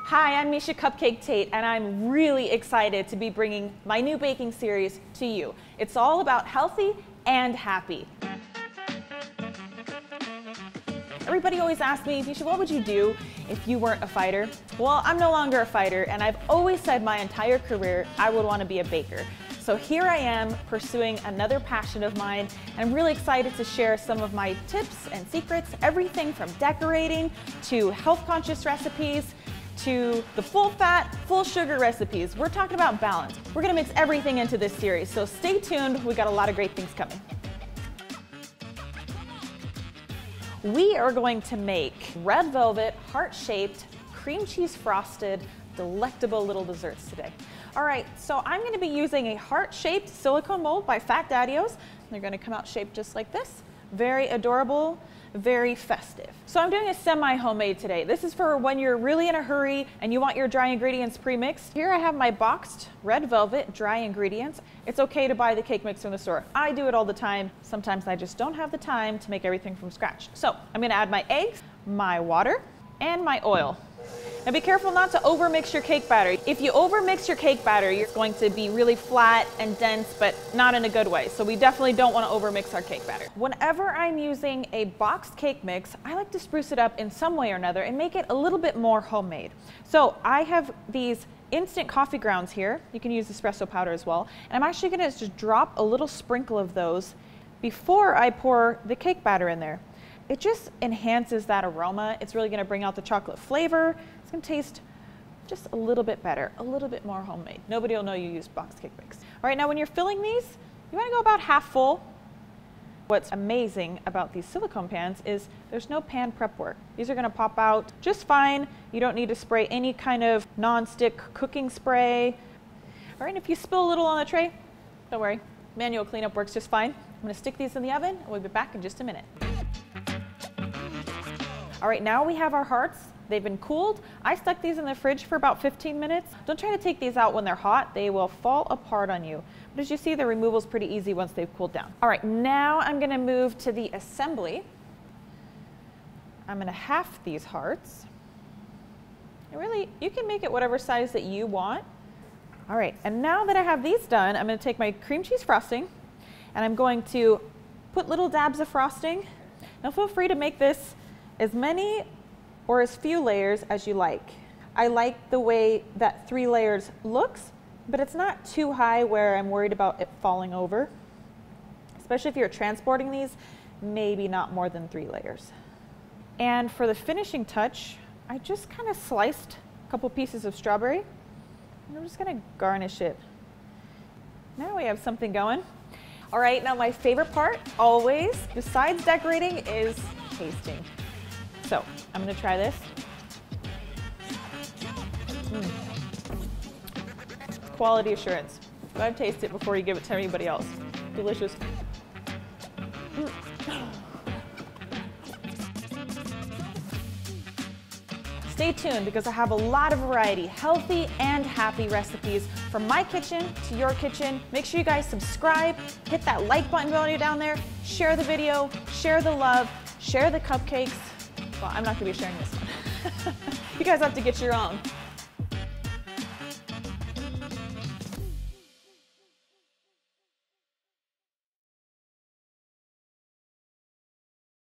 Hi, I'm MIesha Cupcake Tate, and I'm really excited to be bringing my new baking series to you. It's all about healthy and happy. Everybody always asks me, MIesha, what would you do if you weren't a fighter? Well, I'm no longer a fighter, and I've always said my entire career I would want to be a baker. So here I am pursuing another passion of mine, and I'm really excited to share some of my tips and secrets, everything from decorating to health-conscious recipes to the full fat, full sugar recipes. We're talking about balance. We're gonna mix everything into this series, so stay tuned. We got a lot of great things coming. We are going to make red velvet, heart-shaped, cream cheese frosted, delectable little desserts today. All right, so I'm gonna be using a heart-shaped silicone mold by Fat Daddios. They're gonna come out shaped just like this. Very adorable, very festive. So I'm doing a semi-homemade today. This is for when you're really in a hurry and you want your dry ingredients pre-mixed. Here I have my boxed red velvet dry ingredients. It's okay to buy the cake mix from the store. I do it all the time. Sometimes I just don't have the time to make everything from scratch. So I'm gonna add my eggs, my water, and my oil. Now be careful not to overmix your cake batter. If you overmix your cake batter, you're going to be really flat and dense, but not in a good way. So we definitely don't want to overmix our cake batter. Whenever I'm using a boxed cake mix, I like to spruce it up in some way or another and make it a little bit more homemade. So I have these instant coffee grounds here. You can use espresso powder as well. And I'm actually going to just drop a little sprinkle of those before I pour the cake batter in there. It just enhances that aroma. It's really going to bring out the chocolate flavor. It's going to taste just a little bit better, a little bit more homemade. Nobody will know you used boxed cake mix. All right, now when you're filling these, you want to go about half full. What's amazing about these silicone pans is there's no pan prep work. These are going to pop out just fine. You don't need to spray any kind of non-stick cooking spray. All right, if you spill a little on the tray, don't worry. Manual cleanup works just fine. I'm going to stick these in the oven, and we'll be back in just a minute. All right, now we have our hearts. They've been cooled. I stuck these in the fridge for about 15 minutes. Don't try to take these out when they're hot. They will fall apart on you. But as you see, the removal is pretty easy once they've cooled down. All right, now I'm gonna move to the assembly. I'm gonna half these hearts. And really, you can make it whatever size that you want. All right, and now that I have these done, I'm gonna take my cream cheese frosting and I'm going to put little dabs of frosting. Now feel free to make this as many or as few layers as you like. I like the way that 3 layers looks, but it's not too high where I'm worried about it falling over. Especially if you're transporting these, maybe not more than 3 layers. And for the finishing touch, I just kind of sliced a couple pieces of strawberry, and I'm just gonna garnish it. Now we have something going. All right, now my favorite part, always, besides decorating, is tasting. So I'm going to try this. Quality assurance. Go ahead and taste it before you give it to anybody else. Delicious. Stay tuned because I have a lot of variety, healthy and happy recipes from my kitchen to your kitchen. Make sure you guys subscribe, hit that like button down there, share the video, share the love, share the cupcakes. Well, I'm not going to be sharing this one. You guys have to get your own.